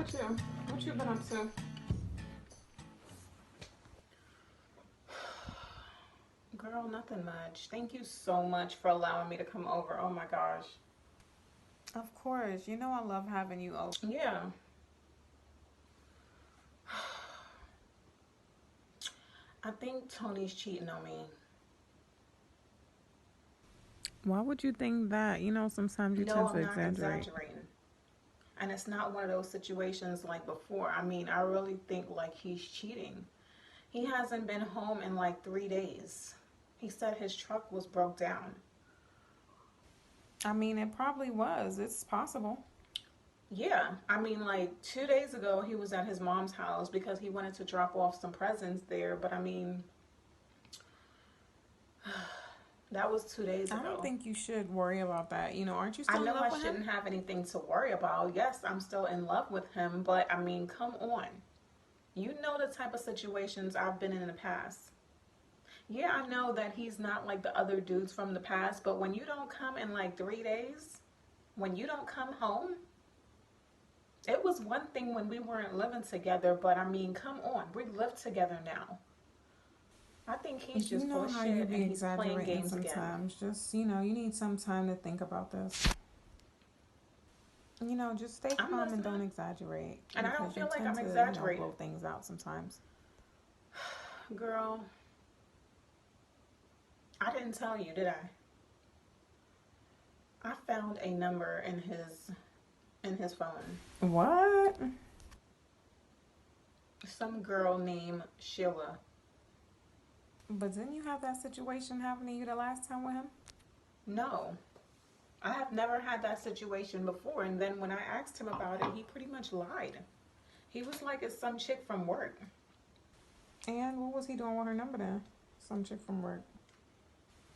with you? What you been up to? Girl, nothing much. Thank you so much for allowing me to come over. Oh my gosh. Of course. You know I love having you over. Yeah. I think Tony's cheating on me. Why would you think that? You know, sometimes you No, tend to I'm not exaggerate. exaggerating. And it's not one of those situations like before. I mean, I really think like he's cheating. He hasn't been home in like 3 days. He said his truck was broke down. I mean, it probably was. It's possible. Yeah, I mean, like 2 days ago, he was at his mom's house because he wanted to drop off some presents there. But I mean, that was 2 days I don't ago. think you should worry about that. You know, aren't you I still in know love I with him? shouldn't have anything to worry about. Yes, I'm still in love with him, but I mean, come on. You know the type of situations I've been in the past. Yeah, I know that he's not like the other dudes from the past, but when you don't come in like 3 days, when you don't come home, it was one thing when we weren't living together, but I mean, come on, we live together now. I think he's You just full know of how you shit be and he's playing exaggerating games again. sometimes. Just, you know, you need some time to think about this. You know, just stay I'm calm and don't listening, exaggerate and I don't because you feel like tend I'm to, you know, exaggerating. blow things out sometimes. Girl, I didn't tell you, did I? I found a number in his phone. What? Some girl named Sheila. But didn't you have that situation happen to you the last time with him? No, I have never had that situation before. And then when I asked him about it, he pretty much lied. He was like, it's some chick from work. And what was he doing with her number then? Some chick from work.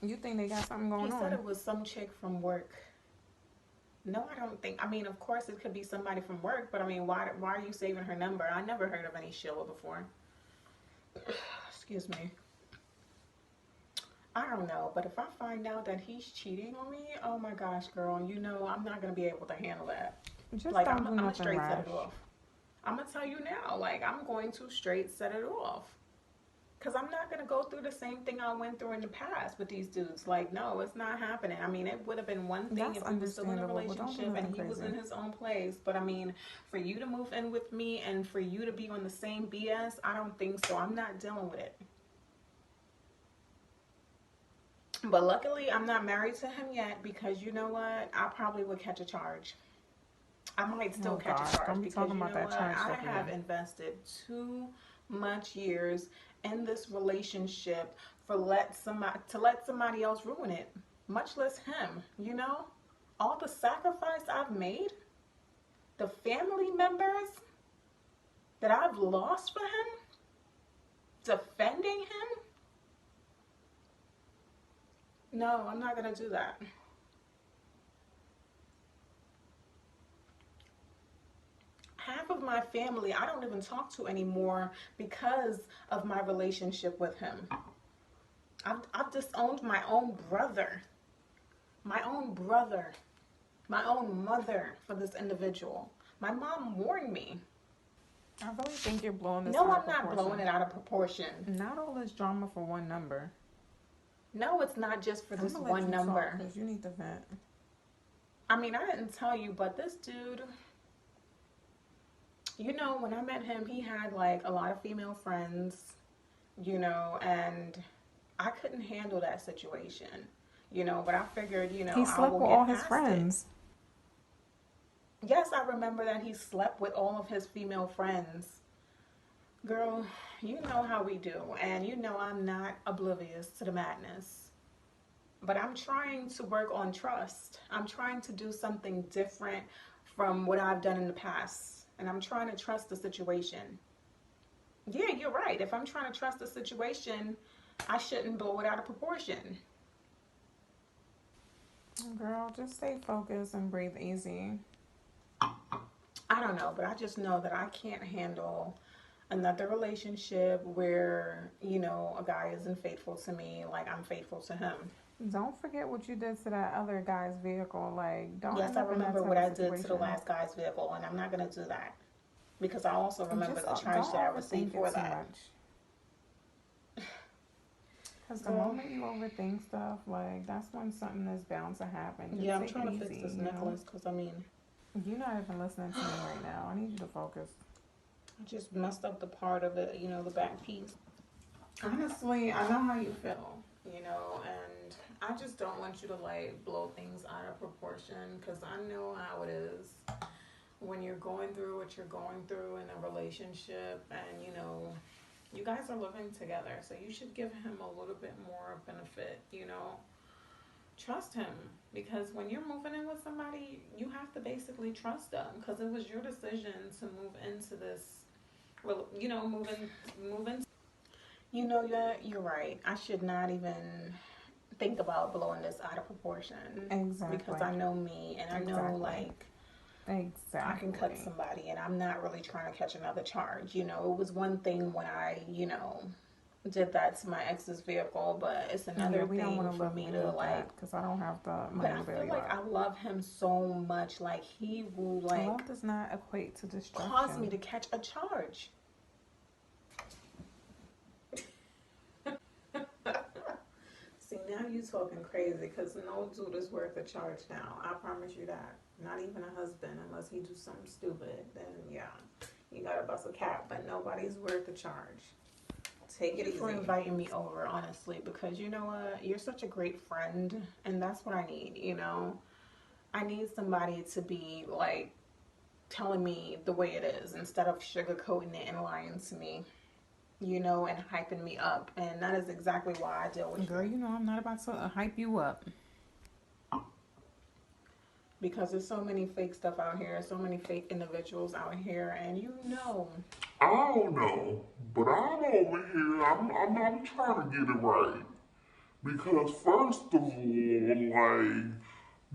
You think they got something He going said on? it was some chick from work. No, I don't think. I mean, of course, it could be somebody from work, but I mean, why are you saving her number? I never heard of any Sheila before. Excuse me. I don't know, but if I find out that he's cheating on me, oh my gosh, girl, you know I'm not gonna be able to handle that. Just Like don't do I'm a nothing straight set it rash. off. I'm gonna tell you now, like I'm going to straight set it off. Cause I'm not gonna go through the same thing I went through in the past with these dudes. Like, no, it's not happening. I mean, it would have been one thing That's if we were still in a understandable, but don't do relationship and nothing he was crazy. in his own place. But I mean, for you to move in with me and for you to be on the same BS, I don't think so. I'm not dealing with it. But luckily, I'm not married to him yet because you know what? I probably would catch a charge. I might still Oh catch a gosh, charge don't be because talking you about know that what? charge I stuff have again. invested too much years in this relationship for let somebody else ruin it. Much less him, you know? All the sacrifice I've made, the family members that I've lost for him, defending him. No, I'm not going to do that. Half of my family I don't even talk to anymore because of my relationship with him. I've disowned my own brother, my own mother for this individual. My mom warned me. I really think you're blowing this No, out of I'm not blowing proportion. it out of proportion. Not all this drama for one number. No, it's not just for I'm this gonna let one you talk number. because you need to vent. I mean, I didn't tell you, but this dude, you know, when I met him, he had like a lot of female friends, you know, and I couldn't handle that situation, you know, but I figured, you know, He I slept will with all get his past it. friends. Yes, I remember that he slept with all of his female friends. Girl, you know how we do, and you know I'm not oblivious to the madness. But I'm trying to work on trust. I'm trying to do something different from what I've done in the past, and I'm trying to trust the situation. Yeah, you're right. If I'm trying to trust the situation, I shouldn't blow it out of proportion. Girl, just stay focused and breathe easy. I don't know, but I just know that I can't handle another relationship where, you know, a guy isn't faithful to me like I'm faithful to him. Don't forget what you did to that other guy's vehicle. Like, don't Yes, end I up in that remember type what of I did to the situation. last guy's vehicle, and I'm not going to do that. Because I also remember Just the charge don't that I received overthink for it too that. much. Because the Girl, moment you overthink stuff, like, that's when something is bound to happen. yeah, Just I'm take it trying to fix easy, this you know? necklace because I mean, You're not even listening to me right now. I need you to focus. I just messed up the part of it, you know, the back piece. Honestly, I know how you feel, you know, and I just don't want you to like blow things out of proportion because I know how it is when you're going through what you're going through in a relationship and, you know, you guys are living together, so you should give him a little bit more benefit, you know. Trust him because when you're moving in with somebody, you have to basically trust them because it was your decision to move into this, you know, move in. You know, you're right. I should not even think about blowing this out of proportion because Exactly. I know me and I know Exactly. like I can cut Exactly. somebody and I'm not really trying to catch another charge. You know, it was one thing when I, you know, did that to my ex's vehicle, but it's Yeah, another we don't want thing to for live me to relive like. that because I don't have the But money I to bail feel you like I out. love him so much, like he will like Love does not equate to cause me destruction. to catch a charge. See, now you talking crazy because no dude is worth a charge now. I promise you that. Not even a husband, unless he do something stupid. Then yeah, you gotta bust a cap. But nobody's worth a charge. Take it easy. For inviting me over, honestly, because you know what, you're such a great friend, and that's what I need. You know, I need somebody to be like telling me the way it is instead of sugarcoating it and lying to me, you know, and hyping me up. And that is exactly why I deal with Girl, you. you know I'm not about to hype you up. Because there's so many fake stuff out here, so many fake individuals out here, and you know. I don't know, but I'm over here. I'm trying to get it right because first of all, like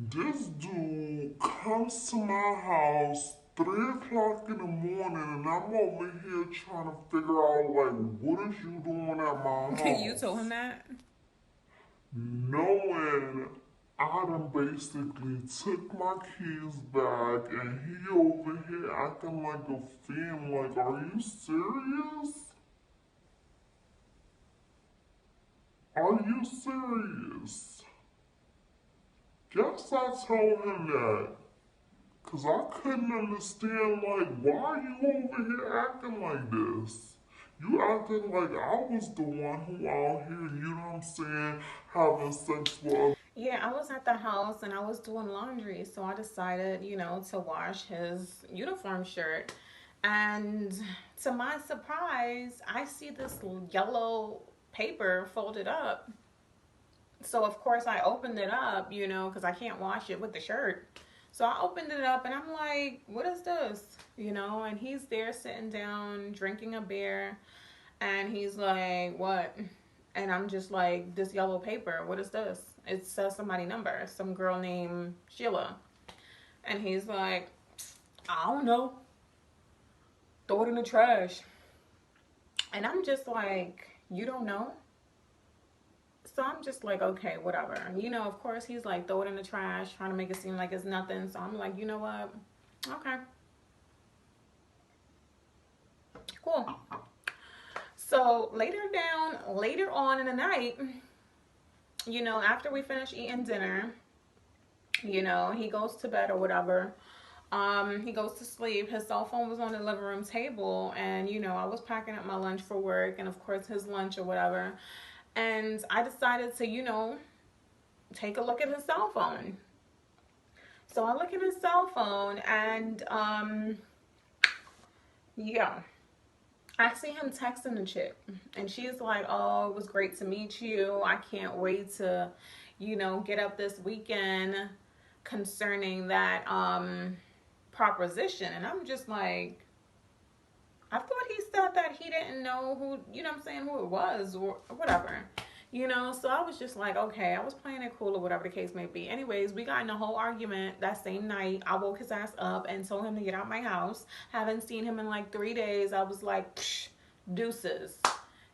this dude comes to my house 3 o'clock in the morning, and I'm over here trying to figure out like what is you doing at my You told him house, that? knowing I done basically took my keys back, and he over here acting like a fiend. Like, are you serious? Are you serious? Guess I told him that. Cause I couldn't understand like why you over here acting like this? You acting like I was the one who out here, you know what I'm saying, having sex with. Yeah, I was at the house and I was doing laundry, so I decided, you know, to wash his uniform shirt. And to my surprise, I see this yellow paper folded up. So, of course, I opened it up, you know, because I can't wash it with the shirt. So I opened it up and I'm like, what is this? You know, and he's there sitting down, drinking a beer. And he's like, what? And I'm just like, this yellow paper, what is this? It says somebody number, some girl named Sheila. And he's like, I don't know. Throw it in the trash. And I'm just like, you don't know? So I'm just like, okay, whatever. You know, of course, he's like, throw it in the trash, trying to make it seem like it's nothing. So I'm like, you know what? Okay. Cool. So later on in the night, you know, after we finish eating dinner, you know, he goes to bed or whatever. He goes to sleep. His cell phone was on the living room table, and you know, I was packing up my lunch for work, and of course his lunch or whatever. And I decided to, you know, take a look at his cell phone. So I look at his cell phone, and yeah, I see him texting the chick, and she's like, "Oh, it was great to meet you. I can't wait to, you know, get up this weekend concerning that proposition." And I'm just like, I thought he said that he didn't know who, you know what I'm saying, who it was or whatever. You know, so I was just like, okay, I was playing it cool or whatever the case may be. Anyways, we got in a whole argument that same night. I woke his ass up and told him to get out my house. Haven't seen him in like 3 days. I was like, psh, deuces.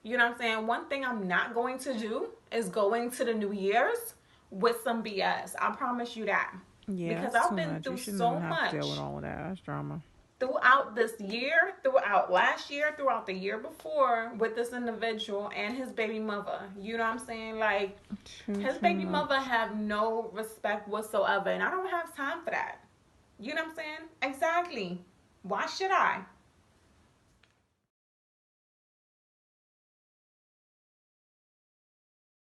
You know what I'm saying? One thing I'm not going to do is going to the New Year's with some BS. I promise you that. Yeah, Because that's I've too been much. You through shouldn't so even have to deal with much. all of that. That's drama. throughout this year, throughout last year, throughout the year before with this individual and his baby mother. You know what I'm saying? Like, his baby mother have no respect whatsoever, and I don't have time for that. You know what I'm saying? Exactly. Why should I?